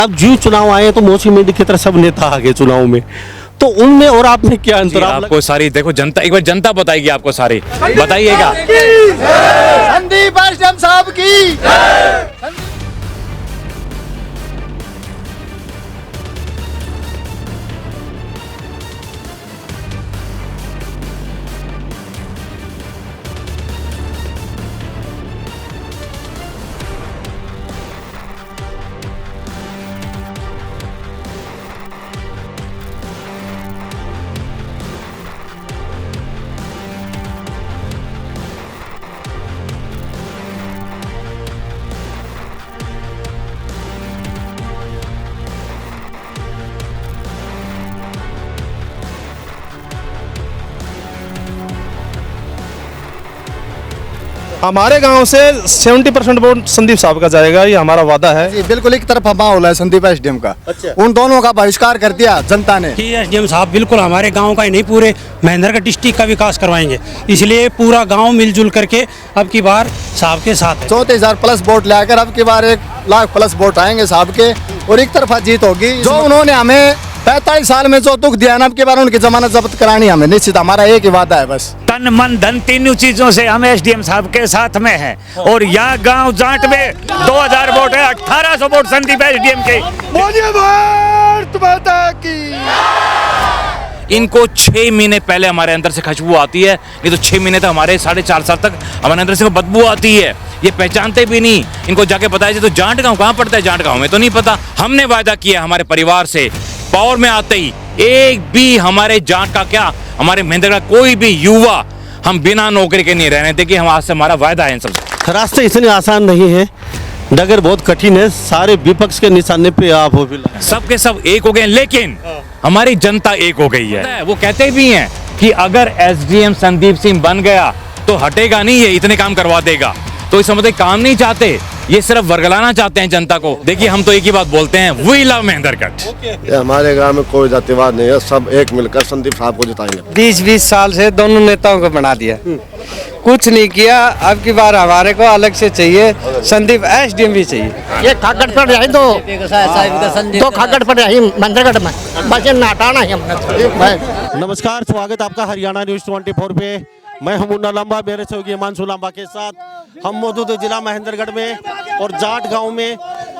अब जो चुनाव आए तो मौसी मेंढी की तरह सब नेता आ गए चुनाव में, तो उनमें और आप में क्या अंतर? आपको सारी देखो जनता, एक बार जनता बताएगी आपको, सारी बताइएगा। संदीप एसडीएम साहब की। हमारे गांव से 70% वोट संदीप साहब का जाएगा, ये हमारा वादा है। जी बिल्कुल एक तरफा माहौल है संदीप एसडीएम का। उन दोनों का बहिष्कार कर दिया जनता ने। एसडीएम साहब बिल्कुल हमारे गांव का ही नहीं, पूरे महेंद्रगढ़ डिस्ट्रिक्ट का विकास करवाएंगे, इसलिए पूरा गांव मिलजुल करके अब की बार साहब के साथ है। 34,000 प्लस वोट लाकर अब की बार 1,00,000 प्लस वोट आएंगे साहब के और एक तरफा जीत होगी। जो उन्होंने हमें 45 साल में जो दुख दिया ना, अब की बार उनकी जमानत जब्त करानी हमें निश्चित, हमारा एक ही वादा है बस। तन मन धन तीनों चीजों से हम एसडीएम साहब के साथ में हैं और यहाँ गांव जाट में 2000 वोट है, 1800 वोट संदीप एसडीएम के। इनको 6 महीने पहले हमारे अंदर से खुशबू आती है, नहीं तो 6 महीने तक हमारे 4.5 साल तक हमारे अंदर से बदबू आती है। ये पहचानते भी नहीं, इनको जाके बताया जाए तो जाट गांव कहाँ पड़ता है, जाट गांव में तो नहीं पता। हमने वादा किया हमारे परिवार से, पावर में आते ही एक भी हमारे जाट का क्या, हमारे महेंद्रगढ़ का कोई भी युवा हम बिना नौकरी के नहीं रहने देंगे। हम आज से हमारा वायदा है इन सबसे। रास्ते इतने आसान नहीं है, डगर बहुत कठिन है, सारे विपक्ष के निशाने पे आप हो। सबके सब एक हो गए, लेकिन हमारी जनता एक हो गई है। वो कहते भी हैं कि अगर एसडीएम संदीप सिंह बन गया तो हटेगा नहीं, ये इतने काम करवा देगा। तो इस मतलब काम नहीं चाहते, ये सिर्फ वर्गलाना चाहते हैं जनता को। देखिए हम तो एक ही बात बोलते हैं, वी लव महेंद्रगढ़। हमारे गांव में कोई जातिवाद नहीं है, सब एक मिलकर संदीप साहब को जिताएंगे। 20 साल से दोनों नेताओं को बना दिया, कुछ नहीं किया। अब की बार हमारे को अलग से चाहिए, संदीप एसडीएम भी चाहिए। ये खागड़ पड़ रहा है, दो खागड़ पड़ रहा है महेंद्रगढ़ में, बस ये हटाना है हमने। नमस्कार, स्वागत आपका हरियाणा न्यूज 24 पे। मैं हूं मुन्ना लांबा, मेरे सहयोगी हिमांशु लांबा के साथ हम मौजूद जिला महेंद्रगढ़ में और जाट गांव में।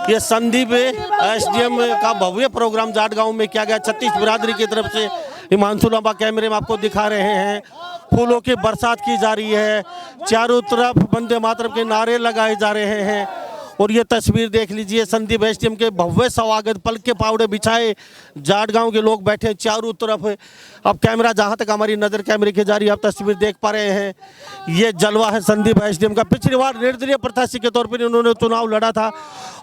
ये संदीप एसडीएम का भव्य प्रोग्राम जाट गांव में किया गया, 36 बिरादरी की तरफ से। हिमांशु लांबा कैमरे में आपको दिखा रहे हैं, फूलों की बरसात की जा रही है, चारों तरफ वंदे मातरम के नारे लगाए जा रहे हैं। और ये तस्वीर देख लीजिए, संदीप एसडीएम के भव्य स्वागत, पल के पावड़े बिछाए जाट गांव के लोग बैठे चारों तरफ। अब कैमरा जहां तक हमारी नज़र कैमरे की जा रही है, आप तस्वीर देख पा रहे हैं, ये जलवा है संदीप एसडीएम का। पिछली बार निर्दलीय प्रत्याशी के तौर पर इन्होंने चुनाव लड़ा था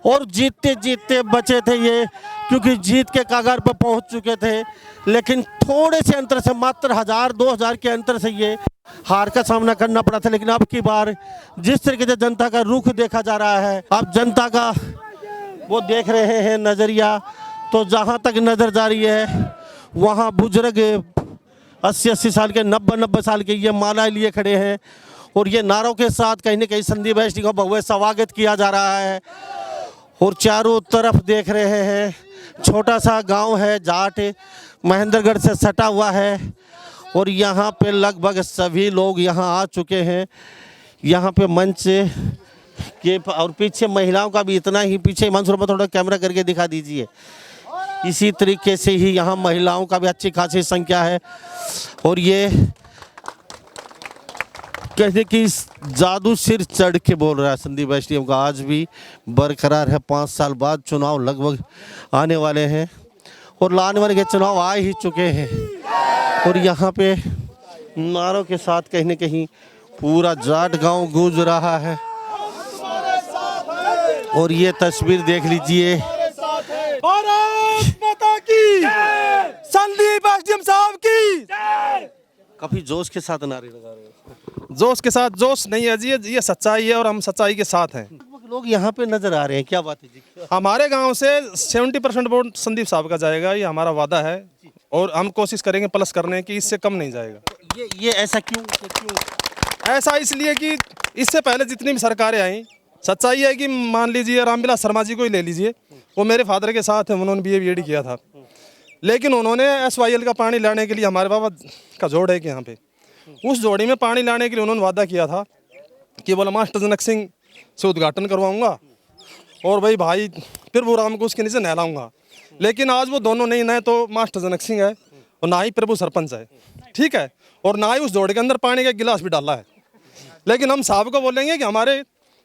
और जीतते जीतते बचे थे ये, क्योंकि जीत के कगार पर पहुंच चुके थे। लेकिन थोड़े से अंतर से, मात्र 1000-2000 के अंतर से ये हार का सामना करना पड़ा था। लेकिन अब की बार जिस तरीके से जनता का रुख देखा जा रहा है, अब जनता का वो देख रहे हैं नजरिया, तो जहां तक नजर जा रही है वहां बुजुर्ग 80-80 साल के, 90-90 साल के ये मालाएं लिए खड़े हैं और ये नारों के साथ कहीं न कहीं संदीप एसडीएम का भव्य स्वागत किया जा रहा है। और चारों तरफ देख रहे हैं, छोटा सा गांव है जाट, महेंद्रगढ़ से सटा हुआ है और यहाँ पे लगभग सभी लोग यहाँ आ चुके हैं। यहाँ पे मंच के और पीछे महिलाओं का भी इतना ही पीछे, मंसूर पर थोड़ा कैमरा करके दिखा दीजिए। इसी तरीके से ही यहाँ महिलाओं का भी अच्छी खासी संख्या है। और ये कहते कि जादू सिर चढ़ के बोल रहा है संदीप एसडीएम का, आज भी बरकरार है। 5 साल बाद चुनाव लगभग आने वाले हैं और लाने वाले के चुनाव आ ही चुके हैं। और यहाँ पे नारों के साथ कहीं न कहीं पूरा जाट गांव गूंज रहा है। और ये तस्वीर देख लीजिए, भारत माता की, संदीप एसडीएम साहब की। काफी जोश के साथ नारे लगा रहे हैं। जोश के साथ, जोश नहीं है जी, ये सच्चाई है और हम सच्चाई के साथ हैं। लोग यहाँ पे नजर आ रहे हैं, क्या बात है जी? हमारे गांव से 70% वोट संदीप साहब का जाएगा, ये हमारा वादा है और हम कोशिश करेंगे प्लस करने की, इससे कम नहीं जाएगा। ये ऐसा क्यों? ऐसा इसलिए कि इससे पहले जितनी भी सरकारें आई सच्चाई है कि मान लीजिए रामविलास शर्मा जी को ही ले लीजिए, वो मेरे फादर के साथ हैं, उन्होंने BA किया था, लेकिन उन्होंने SYL का पानी लाने के लिए, हमारे बाबा का जोड़ है कि यहाँ पे उस जोड़ी में पानी लाने के लिए उन्होंने वादा किया था कि बोला मास्टर जनक सिंह से उद्घाटन करवाऊंगा और भाई प्रभु राम को उसके नीचे नहलाऊंगा। लेकिन आज वो दोनों नहीं, न तो मास्टर जनक सिंह है और ना ही प्रभु सरपंच है, ठीक है, और ना ही उस जोड़ के अंदर पानी का गिलास भी डाला है। लेकिन हम साहब को बोलेंगे कि हमारे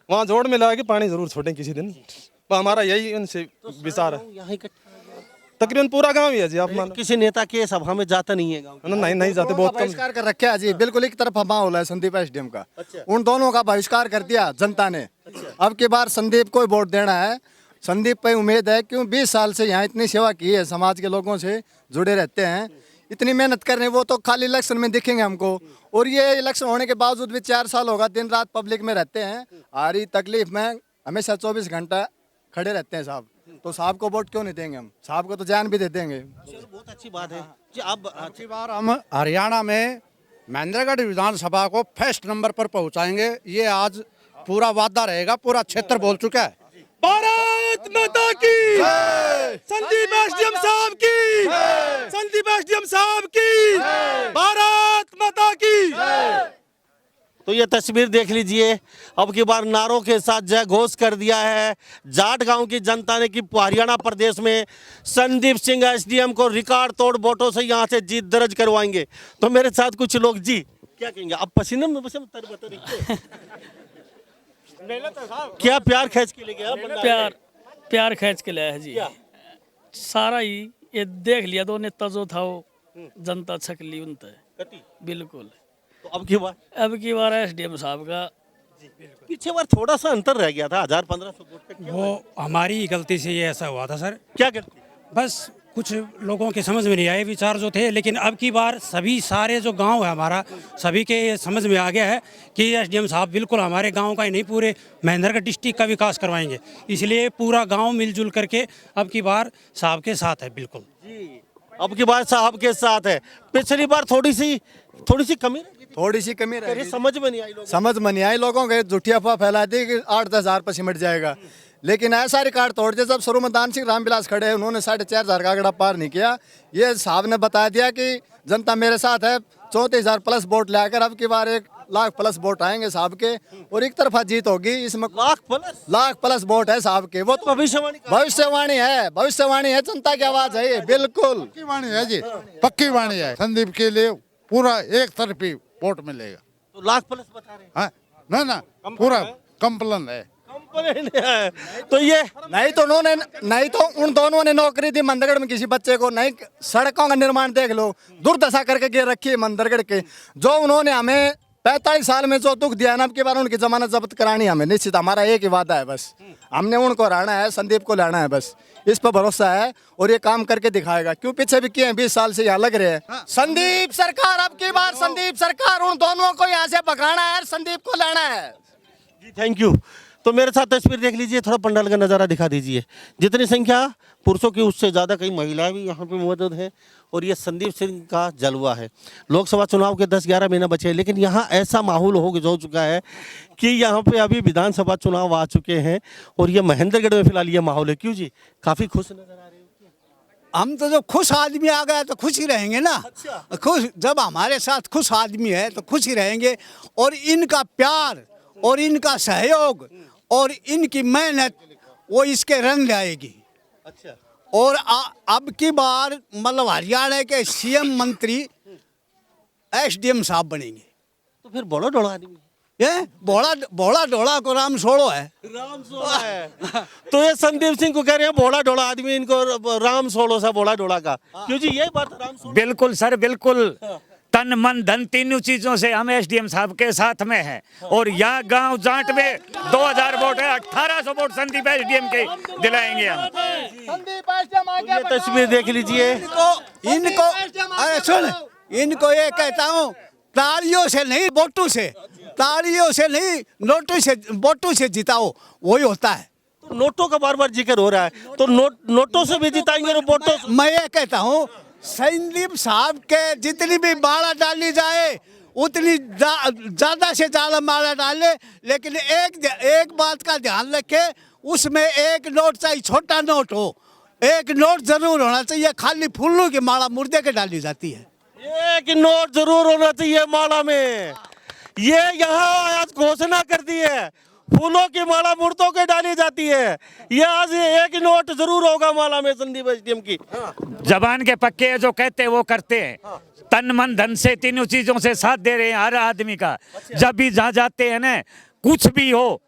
वहाँ जोड़ में लगा के पानी जरूर छोड़ें किसी दिन, तो हमारा यही उनसे विचार है। तकरीबन पूरा गांव ही है जी, आप मान किसी नेता के सभा में जाता नहीं है गाँव? नहीं जाते, बहुत कम। बहिष्कार कर रखा है जी, बिल्कुल एक तरफा माहौल है संदीप SDM का। उन दोनों का बहिष्कार कर दिया जनता ने। अब की बार संदीप को वोट देना है। संदीप पे उम्मीद है, क्यों 20 साल से यहाँ इतनी सेवा की है, समाज के लोगों से जुड़े रहते हैं, इतनी मेहनत कर रहे हैं, वो तो खाली इलेक्शन में दिखेंगे हमको। और ये इलेक्शन होने के बावजूद भी 4 साल होगा दिन रात पब्लिक में रहते हैं, हारी तकलीफ में हमेशा 24 घंटा खड़े रहते हैं साहब। तो साहब को वोट क्यों नहीं देंगे हम? साहब को तो जान भी दे देंगे। बहुत अच्छी बात है जी। अब अच्छी बार हम हरियाणा में महेंद्रगढ़ विधानसभा को फर्स्ट नंबर पर पहुंचाएंगे, ये आज पूरा वादा रहेगा, पूरा क्षेत्र बोल चुका है। भारत माता की, संदीप SDM साहब की, संदीप SDM साहब की, भारत माता की। तो ये तस्वीर देख लीजिए, अब की बार नारों के साथ जय घोष कर दिया है जाट गांव की जनता ने कि हरियाणा प्रदेश में संदीप सिंह SDM को रिकॉर्ड तोड़ वोटों से यहां से जीत दर्ज करवाएंगे। तो मेरे साथ कुछ लोग जी क्या कहेंगे? अब पसीने में बस क्या प्यार खींच के ले गया? प्यार खींच के लाया है जी, सारा ही ये देख लिया। दो नेता जो था वो जनता छक ली उनते, बिल्कुल। तो अब की बार SDM साहब का पीछे बार थोड़ा सा अंतर रह गया था, 1500 वोट का। वो हमारी ही गलती से ये ऐसा हुआ था सर। क्या गलती? बस कुछ लोगों के समझ में नहीं आए विचार जो थे, लेकिन अब की बार सभी सारे जो गांव है हमारा, सभी के ये समझ में आ गया है कि SDM साहब बिल्कुल हमारे गांव का ही नहीं, पूरे महेंद्रगढ़ डिस्ट्रिक्ट का विकास करवाएंगे। इसलिए पूरा गांव मिलजुल करके अब की बार साहब के साथ है। बिल्कुल जी, अब की बार साहब के साथ है। पिछली बार थोड़ी सी कमी रही, समझ में नहीं आई लोगों के झूठी अफवाह फैला दी कि 8-10 हज़ार पर सिमट जाएगा। लेकिन ऐसा रिकॉर्ड तोड़ दिया, जब शुरू में दान सिंह रामविलास खड़े हैं, उन्होंने 4,500 का आंकड़ा पार नहीं किया। ये साहब ने बता दिया कि जनता मेरे साथ है, 34,000 प्लस वोट लाकर अब की बार 1 लाख प्लस वोट आएंगे साहब के, और एक तरफा जीत होगी। इसमें लाख प्लस वोट है साहब के। वो तो भविष्यवाणी है, जनता की आवाज है ये, बिल्कुल पक्की वाणी है जी, पक्की वाणी है। संदीप के लिए पूरा एक तरफी वोट मिलेगा। तो लाख प्लस बता रहे हैं? ना पूरा कंप्लेन है। तो ये नहीं तो उन दोनों ने नौकरी दी मंदरगढ़ में किसी बच्चे को नहीं। सड़कों का निर्माण देख लो, दुर्दशा करके गिर रखी है मंदरगढ़ के। जो उन्होंने हमें 45 साल में जो दुख दिया ना, अब की बार उनकी जमानत जब्त करानी हमें निश्चित। हमारा एक ही वादा है, बस हमने उनको रहना है, संदीप को लाना है, बस इस पर भरोसा है और ये काम करके दिखाएगा। क्यों पीछे भी किए हैं, 20 साल से यहाँ लग रहे हैं। संदीप सरकार, अब की बार संदीप सरकार, उन दोनों को यहाँ से भगाना है, संदीप को लाना है जी। Thank you. तो मेरे साथ तस्वीर देख लीजिए, थोड़ा पंडाल का नज़ारा दिखा दीजिए। जितनी संख्या पुरुषों की उससे ज़्यादा कई महिलाएं भी यहाँ पे मौजूद हैं, और ये संदीप सिंह का जलवा है। लोकसभा चुनाव के 10-11 महीने बचे हैं, लेकिन यहाँ ऐसा माहौल हो चुका है कि यहाँ पे अभी विधानसभा चुनाव आ चुके हैं, और ये महेंद्रगढ़ में फिलहाल ये माहौल है। क्यों जी, काफ़ी खुश नजर आ रहे हो? हम तो जो खुश आदमी आ गया तो खुश ही रहेंगे ना। खुश, जब हमारे साथ खुश आदमी है तो खुश ही रहेंगे। और इनका प्यार और इनका सहयोग और इनकी मेहनत वो इसके रंग लाएगी। अच्छा। और अब की बार मतलब हरियाणा के CM मंत्री SDM साहब बनेंगे। तो फिर बड़ा डोला आदमी ये बोड़ा डोला को राम सोड़ो है। तो ये संदीप सिंह को कह रहे हैं बोड़ा डोला आदमी, इनको राम सोड़ो सा बोड़ा डोला का। क्यों जी, ये बात राम सोड़ो? बिल्कुल सर, बिल्कुल। तन मन धन तीनों चीजों से हम SDM साहब के साथ में हैं। और यहाँ गांव जाट में 2000 वोट है, 1800 वोट संदीप SDM के दिलाएंगे हम। ये तस्वीर देख लीजिए। इनको अरे सुन, इनको ये कहता हूँ, तालियों से नहीं वोटों से, तालियों से नहीं नोटों से, वोटों से जिताओ, वही होता है। तो नोटों का बार बार जिक्र हो रहा है, तो नोटों से भी जिताएंगे और वोटों। मैं ये कहता हूँ, संदीप साहब के जितनी भी बाड़ा डाली जाए उतनी ज़्यादा से ज़्यादा माला डाले, लेकिन एक बात का ध्यान रखे, उसमें एक नोट चाहे छोटा नोट हो, एक नोट जरूर होना चाहिए। खाली फूलों की माला मुर्दे के डाली जाती है। एक नोट जरूर होना चाहिए माला में, ये यहाँ आज घोषणा कर दी है। फूलों की माला मुर्दों के डाली जाती है, ये आज एक नोट जरूर होगा माला में संदीप एसडीएम की। जबान के पक्के हैं, जो कहते हैं वो करते हैं। तन मन धन से तीनों चीजों से साथ दे रहे हैं हर आदमी का। जब भी जहाँ जाते हैं ना, कुछ भी हो,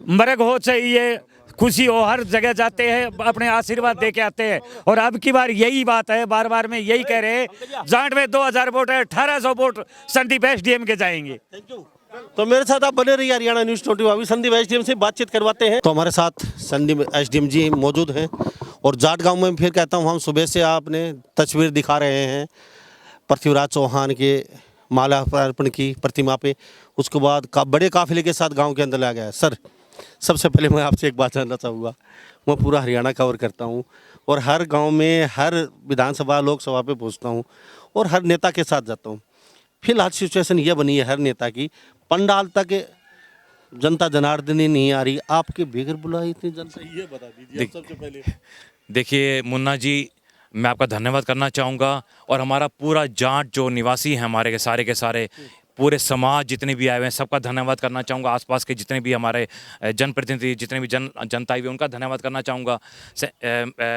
मर्ग हो चाहिए, खुशी हो, हर जगह जाते हैं, अपने आशीर्वाद दे के आते हैं। और अब की बार यही बात है, बार बार में यही कह रहे हैं, जाट में 2000 वोट है, 1800 वोट संदीप एसडीएम के जाएंगे। तो मेरे साथ आप बने रहिए हरियाणा न्यूज़ 21। अभी संदीप एसडीएम से बातचीत करवाते हैं। तो हमारे साथ संदीप एसडीएम जी मौजूद हैं। और जाट गांव में फिर कहता हूं, हम सुबह से आपने तस्वीर दिखा रहे हैं पृथ्वीराज चौहान के माला अर्पण की प्रतिमा पे, उसके बाद बड़े काफिले के साथ गाँव के अंदर लाया गया है। सर, सबसे पहले मैं आपसे एक बात जानना चाहूँगा। मैं पूरा हरियाणा कवर करता हूँ और हर गाँव में, हर विधानसभा लोकसभा पे पहुँचता हूँ और हर नेता के साथ जाता हूँ। फिलहाल सिचुएशन ये बनी है हर नेता की, पंडाल तक जनता जनार्दनी नहीं आ रही, आपके बगैर बुलाए इतनी जनता, ये बता दीजिए सबसे पहले। देखिए मुन्ना जी, मैं आपका धन्यवाद करना चाहूँगा, और हमारा पूरा जाट जो निवासी हैं हमारे के सारे पूरे समाज जितने भी आए हुए हैं सबका धन्यवाद करना चाहूँगा। आसपास के जितने भी हमारे जनप्रतिनिधि, जितने भी जनता आई हुई, उनका धन्यवाद करना चाहूँगा।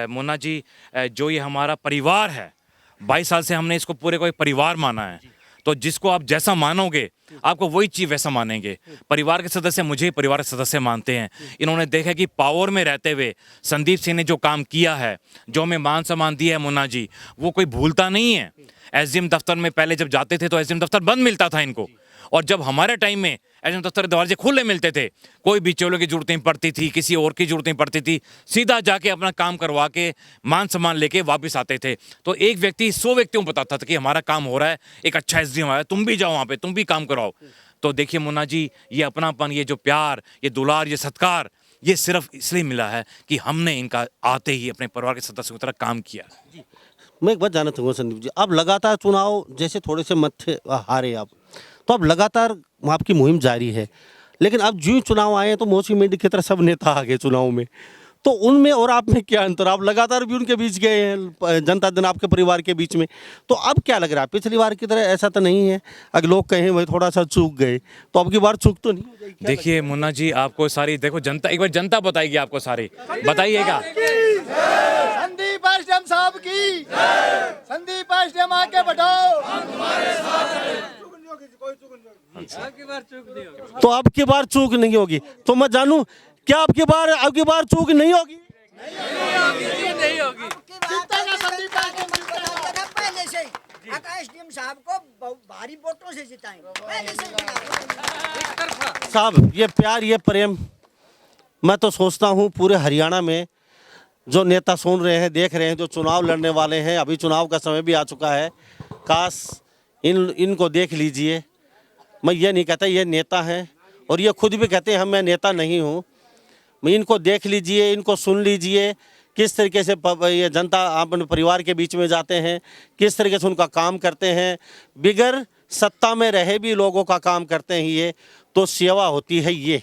मुन्ना जी, जो ये हमारा परिवार है, 22 साल से हमने इसको पूरे को एक परिवार माना है। तो जिसको आप जैसा मानोगे, आपको वही चीज़ वैसा मानेंगे। परिवार के सदस्य मुझे परिवार के सदस्य मानते हैं। इन्होंने देखा कि पावर में रहते हुए संदीप सिंह ने जो काम किया है, जो हमें मान सम्मान दिया है मुन्ना जी, वो कोई भूलता नहीं है। एसडीएम दफ्तर में पहले जब जाते थे तो एसडीएम दफ्तर बंद मिलता था इनको, और जब हमारे टाइम में एसडीएम दफ्तर दरवाजे खुले मिलते थे, कोई बिचौलों की जरूरत नहीं पड़ती थी, किसी और की जरूरत नहीं पड़ती थी, सीधा जाके अपना काम करवा के मान सम्मान लेके वापस आते थे। तो एक व्यक्ति 100 व्यक्तियों को बताता था कि हमारा काम हो रहा है, एक अच्छा एसडीएम आया, तुम भी जाओ वहाँ पे, तुम भी काम कराओ। तो देखिए मुन्ना जी, ये अपनापन, ये जो प्यार, ये दुलार, ये सत्कार, ये सिर्फ इसलिए मिला है कि हमने इनका आते ही अपने परिवार के सदस्यों की तरह काम किया। मैं एक बात जानना चाहूँगा संदीप जी, आप लगातार चुनाव, जैसे थोड़े से मत हारे आप, तो अब लगातार आपकी मुहिम जारी है, लेकिन अब जो चुनाव आए हैं तो मौसी मेंढी की तरह सब नेता आ गए चुनाव में, तो उनमें और आप में क्या अंतर? आप लगातार भी उनके बीच गए हैं, जनता दल आपके परिवार के बीच में, तो अब क्या लग रहा है? पिछली बार की तरह ऐसा तो नहीं है, अगर लोग कहें वही थोड़ा सा चूक गए, तो अब की बार चूक तो नहीं हो जाएगी? देखिए मुन्ना जी, आपको सारी देखो जनता, एक बार जनता बताएगी आपको सारी, बताइएगा। संदीप एसडीएम साहब की, संदीप एसडीएम आगे बढ़ाओ। तो अब की बार चूक नहीं होगी, तो मैं जानूं क्या अब की बार चूक नहीं होगी? नहीं होगी। पहले से एसडीएम साहब को भारी वोटों से जिताएंगे, पहले से। साहब, ये प्यार, ये प्रेम, मैं तो सोचता हूँ पूरे हरियाणा में जो नेता सुन रहे हैं, देख रहे हैं, जो चुनाव लड़ने वाले हैं, अभी चुनाव का समय भी आ चुका है, काश इनको देख लीजिए। मैं ये नहीं कहता ये नेता हैं, और ये खुद भी कहते हैं मैं नेता नहीं हूँ। मैं इनको देख लीजिए, इनको सुन लीजिए, किस तरीके से ये जनता अपने परिवार के बीच में जाते हैं, किस तरीके से उनका काम करते हैं, बिगर सत्ता में रहे भी लोगों का काम करते हैं। ये तो सेवा होती है। ये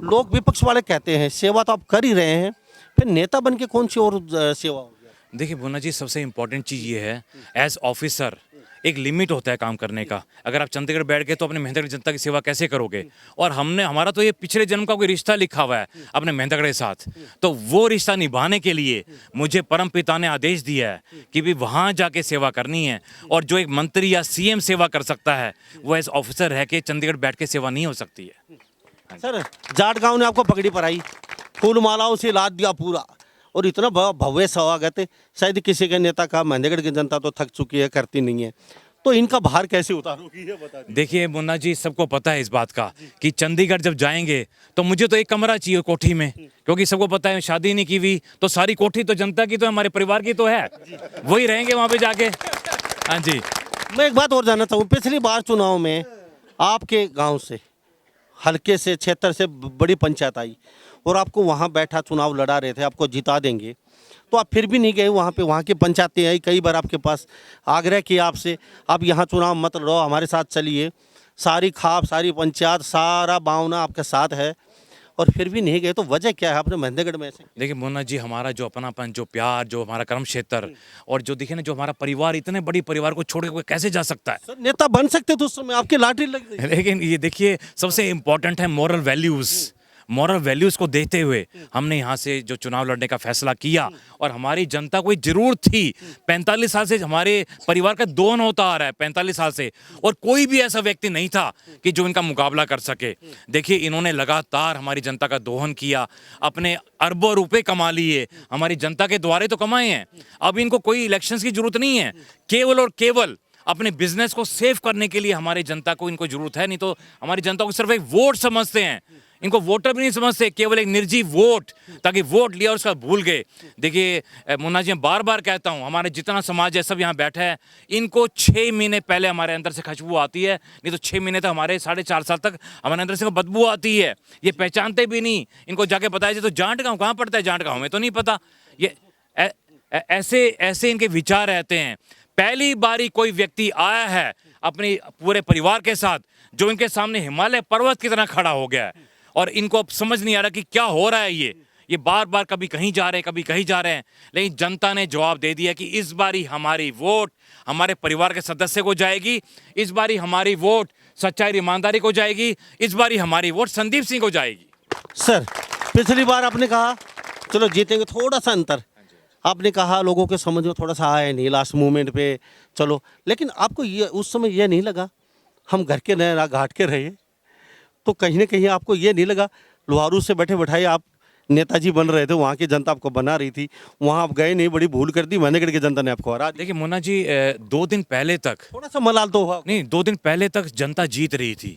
लोग विपक्ष वाले कहते हैं सेवा तो आप कर ही रहे हैं, फिर नेता बन के कौन सी और सेवा होगी? देखिए मुन्ना जी, सबसे इम्पोर्टेंट चीज़ ये है, एज ऑफिसर एक लिमिट होता है काम करने का। अगर आप चंडीगढ़ बैठ के तो अपने मेहनतगढ़ जनता की सेवा कैसे करोगे? और हमारा तो ये पिछले जन्म का कोई रिश्ता लिखा हुआ है अपने मेहनतगढ़ के साथ, तो वो रिश्ता निभाने के लिए मुझे परम पिता ने आदेश दिया है कि भी वहाँ जाके सेवा करनी है। और जो एक मंत्री या सीएम सेवा कर सकता है, वो एज ऑफिसर रह के चंडीगढ़ बैठ के सेवा नहीं हो सकती है। सर, जाट गांव ने आपको पगड़ी पहनाई, फूल मालाओं से लाद दिया पूरा, और इतना भव्य स्वागत है, शायद किसी के नेता का मेहंदीगढ़ की जनता तो थक चुकी है, करती नहीं है, तो इनका भार कैसे उतारोगी ये बता दीजिए। देखिए मुन्ना जी, सबको पता है इस बात का कि चंडीगढ़ जब जाएंगे तो मुझे तो एक कमरा चाहिए कोठी में, क्योंकि सबको पता है शादी नहीं की हुई, तो सारी कोठी तो जनता की तो हमारे परिवार की तो है, वही रहेंगे वहाँ पे जाके। हाँ जी, मैं एक बात और जानना चाहूँ, पिछली बार चुनाव में आपके गाँव से, हल्के से, क्षेत्र से बड़ी पंचायत आई, और आपको वहाँ बैठा चुनाव लड़ा रहे थे, आपको जिता देंगे, तो आप फिर भी नहीं गए वहाँ पे? वहाँ की पंचायतें आई, कई बार आपके पास आग्रह किया आपसे, आप यहाँ चुनाव मत लड़ो, हमारे साथ चलिए, सारी खाप, सारी पंचायत, सारा बावना आपके साथ है, और फिर भी नहीं गए, तो वजह क्या है आपने महेंद्रगढ़ में ऐसे? देखिए मुन्ना जी, हमारा जो अपनापन, जो प्यार, जो हमारा कर्म क्षेत्र, और जो देखिए ना जो हमारा परिवार, इतने बड़ी परिवार को छोड़ के कोई कैसे जा सकता है? सर नेता बन सकते थे उस समय, आपकी लॉटरी लग गई। लेकिन ये देखिए सबसे इम्पोर्टेंट है मॉरल वैल्यूज़ को देखते हुए हमने यहाँ से जो चुनाव लड़ने का फैसला किया, और हमारी जनता को जरूरत थी। 45 साल से हमारे परिवार का दोहन होता आ रहा है, 45 साल से, और कोई भी ऐसा व्यक्ति नहीं था कि जो इनका मुकाबला कर सके। देखिए इन्होंने लगातार हमारी जनता का दोहन किया, अपने अरबों रुपए कमा लिए, हमारी जनता के द्वारे तो कमाए हैं। अब इनको कोई इलेक्शंस की जरूरत नहीं है, केवल और केवल अपने बिजनेस को सेव करने के लिए हमारी जनता को इनको जरूरत है। नहीं तो हमारी जनता को सिर्फ एक वोट समझते हैं, इनको वोटर भी नहीं समझते, केवल एक निर्जीव वोट, ताकि वोट लिया और उसका भूल गए। देखिए मुन्ना जी, मैं बार बार कहता हूँ, हमारे जितना समाज है सब यहाँ बैठा है, इनको 6 महीने पहले हमारे अंदर से खुशबू आती है, नहीं तो 6 महीने तक हमारे 4.5 साल तक हमारे अंदर से बदबू आती है। ये पहचानते भी नहीं, इनको जाके बताया जाए तो जाट गाँव कहाँ पड़ता है, जाट गाँव में तो नहीं पता। ये ऐसे इनके विचार रहते हैं। पहली बारी कोई व्यक्ति आया है अपने पूरे परिवार के साथ, जो इनके सामने हिमालय पर्वत की तरह खड़ा हो गया है, और इनको अब समझ नहीं आ रहा कि क्या हो रहा है। ये बार बार कभी कहीं जा रहे हैं, कभी कहीं जा रहे हैं, लेकिन जनता ने जवाब दे दिया कि इस बारी हमारी वोट हमारे परिवार के सदस्य को जाएगी, इस बारी हमारी वोट सच्चाई ईमानदारी को जाएगी, इस बारी हमारी वोट संदीप सिंह को जाएगी। सर पिछली बार आपने कहा चलो जीतेंगे, थोड़ा सा अंतर आपने कहा, लोगों के समझ में थोड़ा सा आया नहीं लास्ट मोमेंट पे, चलो, लेकिन आपको ये उस समय ये नहीं लगा हम घर के नए ना घाट के रहे, तो कहीं ना कहीं आपको ये नहीं लगा लोहारू से बैठे बैठाए आप नेताजी बन रहे थे, वहाँ की जनता आपको बना रही थी, वहाँ आप गए नहीं, बड़ी भूल कर दी, महेंद्रगढ़ की जनता ने आपको हरा दिया। देखिए मुन्ना जी, 2 दिन पहले तक थोड़ा सा मलाल तो हुआ नहीं, 2 दिन पहले तक जनता जीत रही थी,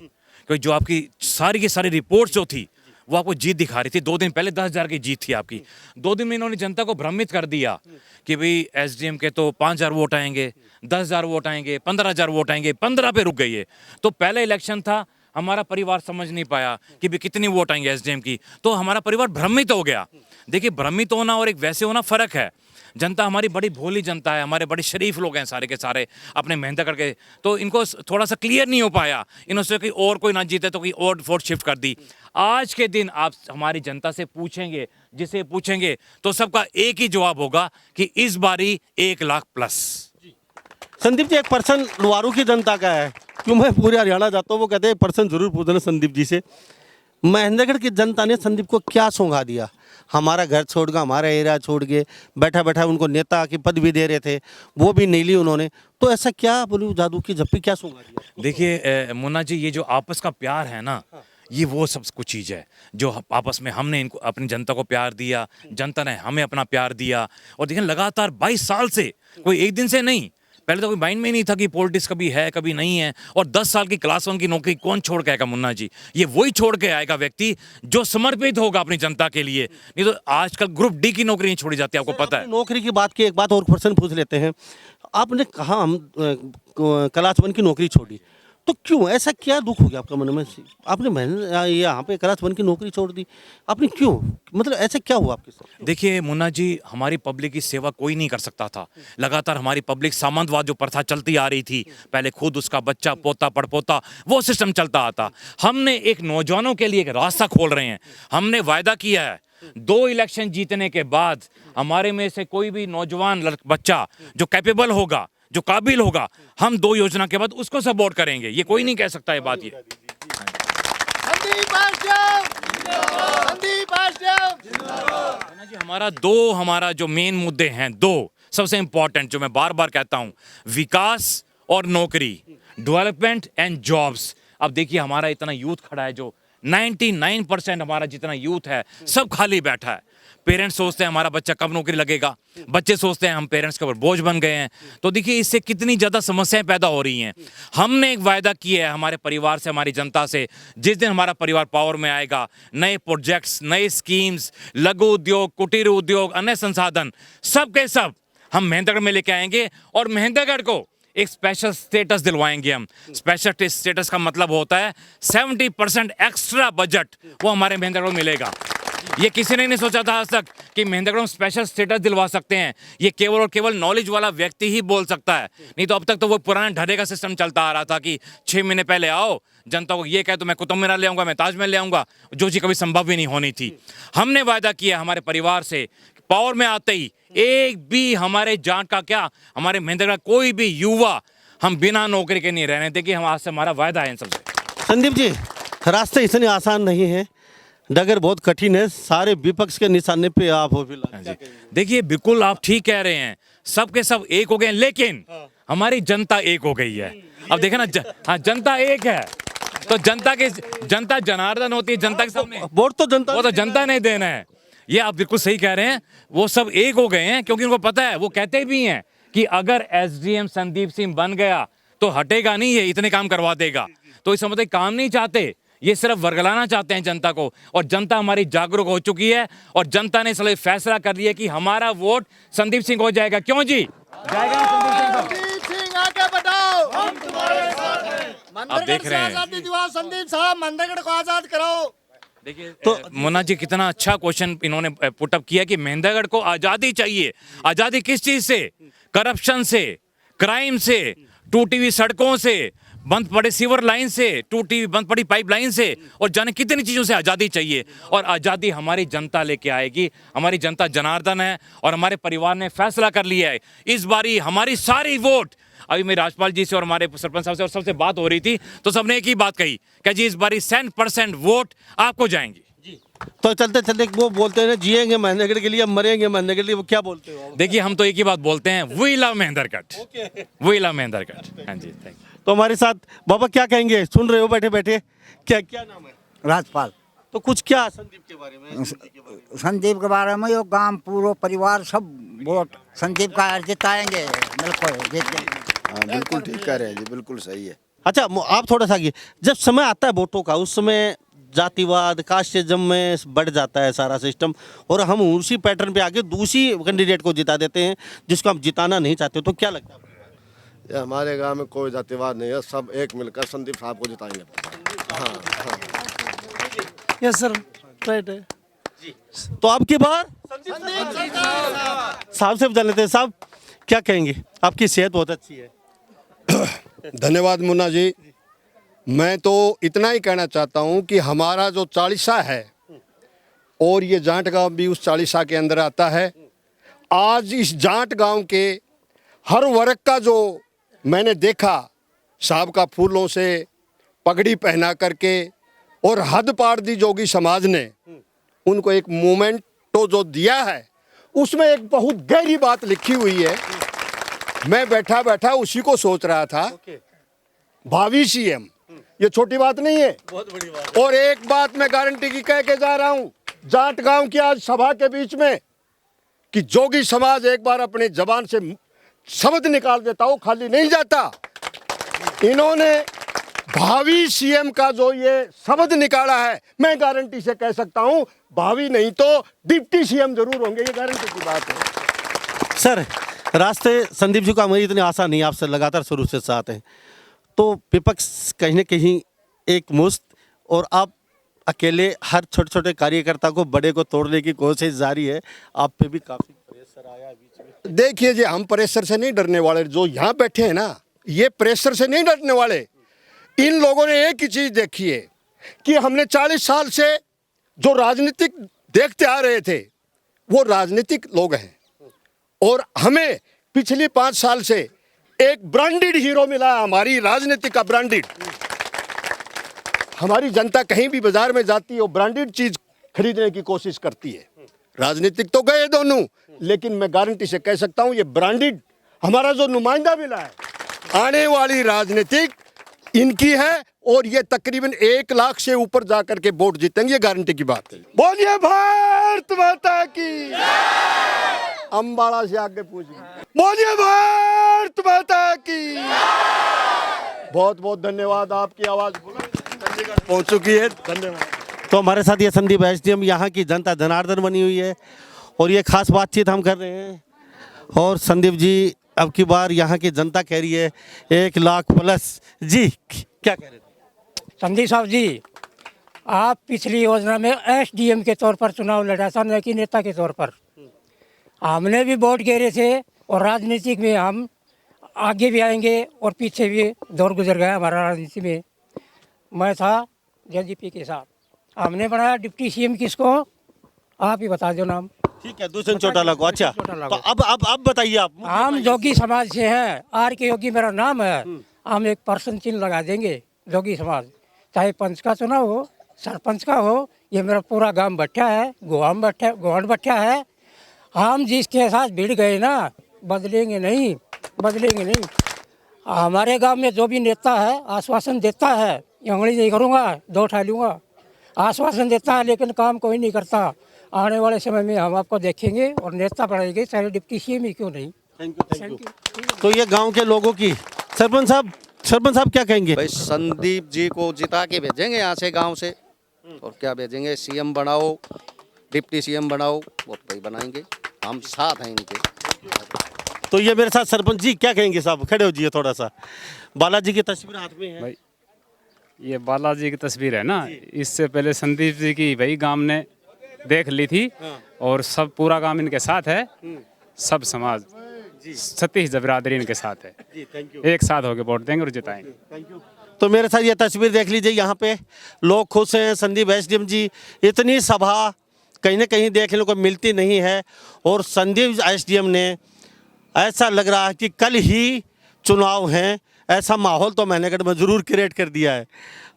क्योंकि जो आपकी सारी की सारी रिपोर्ट्स जो थी वो आपको जीत दिखा रही थी। 2 दिन पहले 10,000 की जीत थी आपकी। 2 दिन में इन्होंने जनता को भ्रमित कर दिया कि भाई एसडीएम के तो 5,000 वोट आएंगे, 10,000 वोट आएंगे, 15,000 वोट आएंगे, 15 पे रुक गई है। तो पहले इलेक्शन था, हमारा परिवार समझ नहीं पाया कि भाई कितनी वोट आएंगे एसडीएम की, तो हमारा परिवार भ्रमित हो गया। देखिए भ्रमित होना और एक वैसे होना फ़र्क है। जनता हमारी बड़ी भोली जनता है, हमारे बड़े शरीफ लोग हैं सारे के सारे अपने मेहनत करके, तो इनको थोड़ा सा क्लियर नहीं हो पाया, इन्होंने कि और कोई ना जीते तो कोई और वोट शिफ्ट कर दी। आज के दिन आप हमारी जनता से पूछेंगे, जिसे पूछेंगे तो सबका एक ही जवाब होगा कि इस बारी 1 लाख प्लस। संदीप जी, एक पर्सन लोहारू की जनता का है, क्यों मैं पूरे हरियाणा जाता हूँ, वो कहते हैं पर्सन जरूर पूछना संदीप जी से, महेंद्रगढ़ की जनता ने संदीप को क्या सौंगा दिया? हमारा घर छोड़ के, हमारा एरिया छोड़ के, बैठा बैठा उनको नेता की पद भी दे रहे थे, वो भी नहीं ली उन्होंने, तो ऐसा क्या बोलूं जादू की झप्पी क्या सौंगा दिया? देखिए मुन्ना जी, ये जो आपस का प्यार है ना, ये वो सब कुछ चीज़ है जो आपस में हमने इनको अपनी जनता को प्यार दिया, जनता ने हमें अपना प्यार दिया। और देखिए लगातार 22 साल से, कोई एक दिन से नहीं, पहले तो कोई माइंड में नहीं था कि पॉलिटिक्स कभी है कभी नहीं है। और 10 साल की क्लास 1 की नौकरी कौन छोड़ के आएगा मुन्ना जी? ये वही छोड़ के आएगा व्यक्ति जो समर्पित होगा अपनी जनता के लिए, नहीं तो आजकल ग्रुप डी की नौकरी नहीं छोड़ी जाती, आपको पता है। नौकरी की बात की, एक बात और क्वेश्चन पूछ लेते हैं। आपने कहा हम क्लास 1 की नौकरी छोड़ी, तो क्यों, ऐसा क्या दुख हो गया आपका मन में? आपने यहाँ पे क्लास 1 की नौकरी छोड़ दी, आपने क्यों, मतलब ऐसा क्या हुआ आपके साथ? देखिए मुन्ना जी, हमारी पब्लिक की सेवा कोई नहीं कर सकता था। लगातार हमारी पब्लिक सामंतवाद जो प्रथा चलती आ रही थी, पहले खुद उसका बच्चा पोता पड़पोता वो सिस्टम चलता आता। हमने एक नौजवानों के लिए एक रास्ता खोल रहे हैं। हमने वायदा किया है 2 इलेक्शन जीतने के बाद हमारे में से कोई भी नौजवान बच्चा जो कैपेबल होगा, जो काबिल होगा, हम 2 योजना के बाद उसको सपोर्ट करेंगे। ये कोई नहीं कह सकता ये बात। ये हमारा जो मेन मुद्दे हैं 2 सबसे इंपॉर्टेंट, जो मैं बार बार कहता हूं, विकास और नौकरी, डेवलपमेंट एंड जॉब्स। अब देखिए हमारा इतना यूथ खड़ा है, जो 99% हमारा जितना यूथ है सब खाली बैठा है। पेरेंट्स सोचते हैं हमारा बच्चा कब नौकरी लगेगा, बच्चे सोचते हैं हम पेरेंट्स के ऊपर बोझ बन गए हैं। तो देखिए इससे कितनी ज़्यादा समस्याएं पैदा हो रही हैं। हमने एक वायदा किया है हमारे परिवार से, हमारी जनता से, जिस दिन हमारा परिवार पावर में आएगा, नए प्रोजेक्ट्स, नए स्कीम्स, लघु उद्योग, कुटीर उद्योग, अन्य संसाधन सब के सब हम महेंद्रगढ़ में लेके आएंगे, और महेंद्रगढ़ को एक स्पेशल स्टेटस दिलवाएंगे हम। स्पेशल स्टेटस का मतलब होता है 70% एक्स्ट्रा बजट वो हमारे महेंद्रगढ़ को मिलेगा। ये किसी ने नहीं सोचा था आज तक कि महेंद्रगढ़ में स्पेशल स्टेटस दिलवा सकते हैं। ये केवल और केवल नॉलेज वाला व्यक्ति ही बोल सकता है, नहीं तो अब तक तो वो पुराना ढर्रे का सिस्टम चलता आ रहा था कि 6 महीने पहले आओ, जनता को ये कहे तो मैं कुतुब मीनार ले आऊँगा, मैं ताजमहल ले आऊँगा, जो चीज़ कभी संभव भी नहीं होनी थी। हमने वायदा किया हमारे परिवार से, पावर में आते ही एक भी हमारे जाट का क्या, हमारे महेंद्रगढ़ कोई भी युवा हम बिना नौकरी के नहीं रहने देंगे। हम आज से हमारा वायदा है इन सबसे। संदीप जी, रास्ते इतने आसान नहीं है, डगर बहुत कठिन है, सारे विपक्ष के निशाने पे आप हो फिलहाल। देखिए बिल्कुल आप ठीक कह रहे हैं, सब के सब एक हो गए, लेकिन हमारी जनता एक हो गई है। अब देखा ना, हाँ जनता एक है, तो जनता जनार्दन होती है, जनता के सामने वोट तो जनता, वो तो जनता नहीं देना है। ये आप बिल्कुल सही कह रहे हैं, वो सब एक हो गए हैं, क्योंकि उनको पता है, वो कहते भी हैं कि अगर एसडीएम संदीप सिंह बन गया तो हटेगा नहीं, ये इतने काम करवा देगा। तो इस मतलब काम नहीं चाहते, ये सिर्फ वर्गलाना चाहते हैं जनता को, और जनता हमारी जागरूक हो चुकी है, और जनता ने इसलिए फैसला कर लिया कि हमारा वोट संदीप सिंह को जाएगा। क्यों जी जाएगा संदीप सिंह, आगे बढ़ाओ, हम तुम्हारे साथ हैं। आप देख रहे हैं आजादी दिलाओ संदीप साहब, महेंद्रगढ़ को आजाद कराओ। देखिए तो मुन्ना जी कितना अच्छा क्वेश्चन इन्होंने पुटअप किया कि महेंद्रगढ़ को आजादी चाहिए। आजादी किस चीज से? करप्शन से, क्राइम से, टूटी हुई सड़कों से, बंद पड़े सीवर लाइन से, टूटी बंद पड़ी पाइपलाइन से, और जाने कितनी चीज़ों से आज़ादी चाहिए। और आज़ादी हमारी जनता लेके आएगी। हमारी जनता जनार्दन है, और हमारे परिवार ने फैसला कर लिया है इस बारी हमारी सारी वोट। अभी मेरे राजपाल जी से और हमारे सरपंच साहब से और सबसे बात हो रही थी, तो सबने एक ही बात कही कि जी इस बारी 100% वोट आपको जाएंगी। तो चलते चलते वो बोलते हैं जिएंगे महेंद्रगढ़ के लिए, मरेंगे महेंद्रगढ़ के लिए, वो क्या बोलते हो? देखिए हम तो एक ही बात बोलते हैं, we love Mahendragarh, we love Mahendragarh. हाँ जी, थैंक यू। तो हमारे साथ बाबा क्या कहेंगे, सुन रहे हो बैठे बैठे, क्या नाम है? राजपाल। तो कुछ क्या संदीप के बारे में? संदीप के बारे में यो गांव पूरा परिवार सब वोट संदीप का जिताएंगे, बिल्कुल जीत जाएंगे। हाँ बिल्कुल ठीक कह रहे हैं जी, बिल्कुल सही है। अच्छा आप थोड़ा सा आगे, जब समय आता है वोटों का, उस समय जातिवाद कास्टिज्म में बढ़ जाता है सारा सिस्टम, और हम उसी पैटर्न पे आके दूसरी कैंडिडेट को जिता देते हैं जिसको हम जिताना नहीं चाहते। तो क्या लगता है? ये हमारे गांव में कोई जातिवाद नहीं है, सब एक मिलकर संदीप साहब को जिताएंगे। हाँ यस सर, राइट है। तो अब की बार साहब से जान लेते हैं। साहब क्या कहेंगे, आपकी सेहत बहुत अच्छी है। धन्यवाद मुन्ना जी। मैं तो इतना ही कहना चाहता हूं कि हमारा जो चालीसा है, और ये जाट गांव भी उस चालीसा के अंदर आता है। आज इस जाट गांव के हर वर्ग का जो मैंने देखा, साहब का फूलों से पगड़ी पहना करके, और हद पार दी जोगी समाज ने उनको एक मोमेंट तो जो दिया है, उसमें एक बहुत गहरी बात लिखी हुई है। मैं बैठा बैठा उसी को सोच रहा था। भावी सीएम, ये छोटी बात नहीं है, बहुत बड़ी बात। और एक बात मैं गारंटी की कह के जा रहा हूं जाट गांव की आज सभा के बीच में, कि जोगी समाज एक बार अपने जबान से शब्द निकाल देता हो, खाली नहीं जाता। इन्होंने भावी सीएम का जो ये शब्द निकाला है, मैं गारंटी से कह सकता हूं भावी नहीं तो डिप्टी सीएम जरूर होंगे, ये गारंटी की बात है। सर रास्ते संदीप जी का हमारी इतने आसान नहीं, आपसे लगातार शुरू से साथ हैं, तो विपक्ष कहीं न कहीं एक मुश्त, और आप अकेले हर छोटे छोटे कार्यकर्ता को बड़े को तोड़ने की कोशिश जारी है। आप पे भी काफी प्रेशर आया बीच में। देखिए जी, हम प्रेशर से नहीं डरने वाले, जो यहाँ बैठे हैं ना, ये प्रेशर से नहीं डरने वाले। इन लोगों ने एक ही चीज देखी है कि हमने 40 साल से जो राजनीतिक देखते आ रहे थे, वो राजनीतिक लोग हैं, और हमें पिछली 5 साल से एक ब्रांडेड हीरो मिला, हमारी राजनीति का ब्रांडेड। हमारी जनता कहीं भी बाजार में जाती है, वो ब्रांडेड चीज खरीदने की कोशिश करती है। राजनीतिक तो गए दोनों, लेकिन मैं गारंटी से कह सकता हूं ये ब्रांडेड हमारा जो नुमाइंदा मिला है, आने वाली राजनीतिक इनकी है, और ये तकरीबन 1 लाख से ऊपर जाकर के वोट जीतेंगे, ये गारंटी की बात है। बोलिए भारत माता की। अंबाला से आगे पूछिए, बोलिए भारत माता की। बहुत बहुत धन्यवाद, आपकी आवाज चंडीगढ़ पहुंच चुकी है, धन्यवाद। तो हमारे साथ ये संदीप एसडीएम, यहाँ की जनता जनार्दन बनी हुई है, और ये खास बातचीत हम कर रहे हैं। और संदीप जी अब की बार यहाँ की जनता कह रही है 1 लाख प्लस। जी क्या कह रहे थे? संदीप साहब जी, आप पिछली योजना में एसडीएम के तौर पर चुनाव लड़ा था, न कि नेता के तौर पर। हमने भी वोट गिरे थे और राजनीतिक में हम आगे भी आएंगे और पीछे भी दौर गुजर गया हमारा राजनीति में। मैं था जेडीपी के साथ, हमने बनाया डिप्टी सीएम किसको, आप ही बता दो नाम। ठीक है, दूसरे चौटाला को। अच्छा, तो अब बताइए आप। हम जोगी समाज से हैं, आर के योगी मेरा नाम है। हम एक पर्सन चिन्ह लगा देंगे जोगी समाज, चाहे पंच का चुनाव हो, सरपंच का हो। ये मेरा पूरा गांव बैठा है, गोवान बैठा है। हम जिसके साथ भिड़ गए ना, बदलेंगे नहीं, बदलेंगे नहीं। हमारे गांव में जो भी नेता है आश्वासन देता है, उंगली नहीं करूँगा, दो उठा लूँगा, आश्वासन देता है लेकिन काम कोई नहीं करता। आने वाले समय में हम आपको देखेंगे और नेता बढ़ाएंगे, चाहे डिप्टी सीएम ही क्यों नहीं। Thank you. तो ये गांव के लोगों की। सरपंच साहब क्या कहेंगे? भाई संदीप जी को जिता के भेजेंगे यहाँ से, गांव से, और क्या भेजेंगे। सीएम बनाओ, डिप्टी सीएम बनाओ, वो भाई बनाएंगे, हम साथ हैं इनके। तो ये मेरे साथ सरपंच जी क्या कहेंगे? साहब खड़े हो जाइए थोड़ा सा। बालाजी की तस्वीर हाथ में है भाई, ये बालाजी की तस्वीर है ना, इससे पहले संदीप जी की भाई गांव ने देख ली थी। और सब पूरा गांव इनके साथ है, सब समाज सतीश बिरादरी इनके साथ है। एक साथ होकर वोट देंगे और जिताएंगे। तो मेरे साथ ये तस्वीर देख लीजिए, यहाँ पे लोग खुश हैं। संदीप एसडीएम जी, इतनी सभा कहीं ना कहीं देखने को मिलती नहीं है। और संदीप एसडीएम ने ऐसा लग रहा है कि कल ही चुनाव हैं, ऐसा माहौल तो मेहनगढ़ में ज़रूर क्रिएट कर दिया है।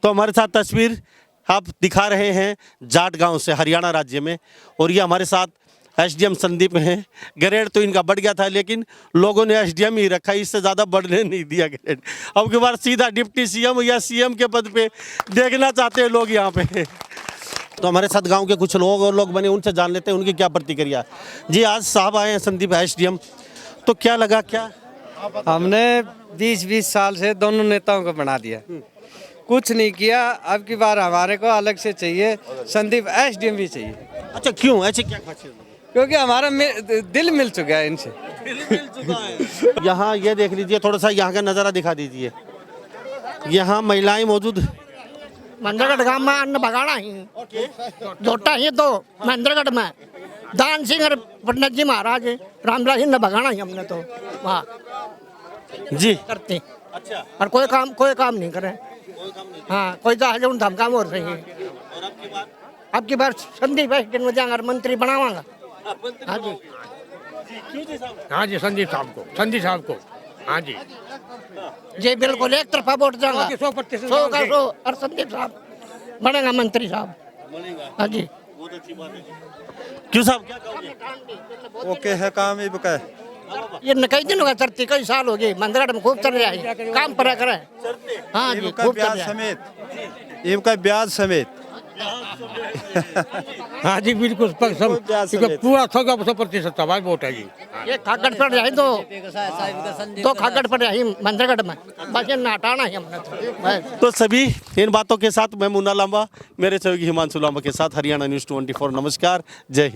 तो हमारे साथ तस्वीर आप दिखा रहे हैं जाट गांव से, हरियाणा राज्य में। और ये हमारे साथ एसडीएम संदीप हैं। ग्रेड तो इनका बढ़ गया था, लेकिन लोगों ने एसडीएम ही रखा, इससे ज़्यादा बढ़ने नहीं दिया ग्रेड। अब की बार सीधा डिप्टी सीएम या सीएम के पद पे देखना चाहते हैं लोग यहाँ पे। तो हमारे साथ गांव के कुछ लोग और लोग बने, उनसे जान लेते हैं उनकी क्या प्रतिक्रिया। जी, आज साहब आए हैं संदीप एसडीएम, तो क्या लगा? क्या हमने 20-20 साल से दोनों नेताओं को बना दिया, कुछ नहीं किया। अब की बार हमारे को अलग से चाहिए, संदीप एसडीएम भी चाहिए। अच्छा, क्यों? ऐसे क्या खासियत? क्योंकि हमारा दिल मिल चुका है इनसे। यहाँ ये देख लीजिए, थोड़ा सा यहाँ का नज़ारा दिखा दीजिए। यहाँ महिलाएं मौजूद। महेंद्रगढ़ गांव में अन्न बगाड़ा ही जोटा ही तो महेंद्रगढ़ में दान सिंह और पंडित जी महाराज रामलाल ही न बगाड़ा ही हमने तो वाह जी करते। अच्छा, और कोई काम नहीं करे। हाँ, कोई जहाज उन धमका मोर रही है। अब की बार संदीप एसडीएम में जाकर मंत्री बनावांगा। हाँ जी, हाँ जी, संदीप साहब को हाँ जी जी बिल्कुल एक तरफा वोट जाएगा 100% 100 का 100। और संदीप साहब बनेगा मंत्री साहब। हाँ जी, क्यों साहब क्या कहोगे? ओके है काम ही बका। ये कई दिन हो गए चलती, कई साल हो गए मंदिर में खूब चल रहा है, काम पर करे। हाँ जी, खूब ब्याज समेत, इनका ब्याज समेत। हाँ जी, बिल्कुल पूरा 100% आवाज वोट है जी। ये खागड़ पड़ रही तो खागड़ पड़ रही मंदिरगढ़ में, बस ये नाटाना है हमने तो सभी इन बातों के साथ मैं मुन्ना लांबा, मेरे सहयोगी हिमांशु लांबा के साथ हरियाणा न्यूज़ 24। नमस्कार, जय हिंद।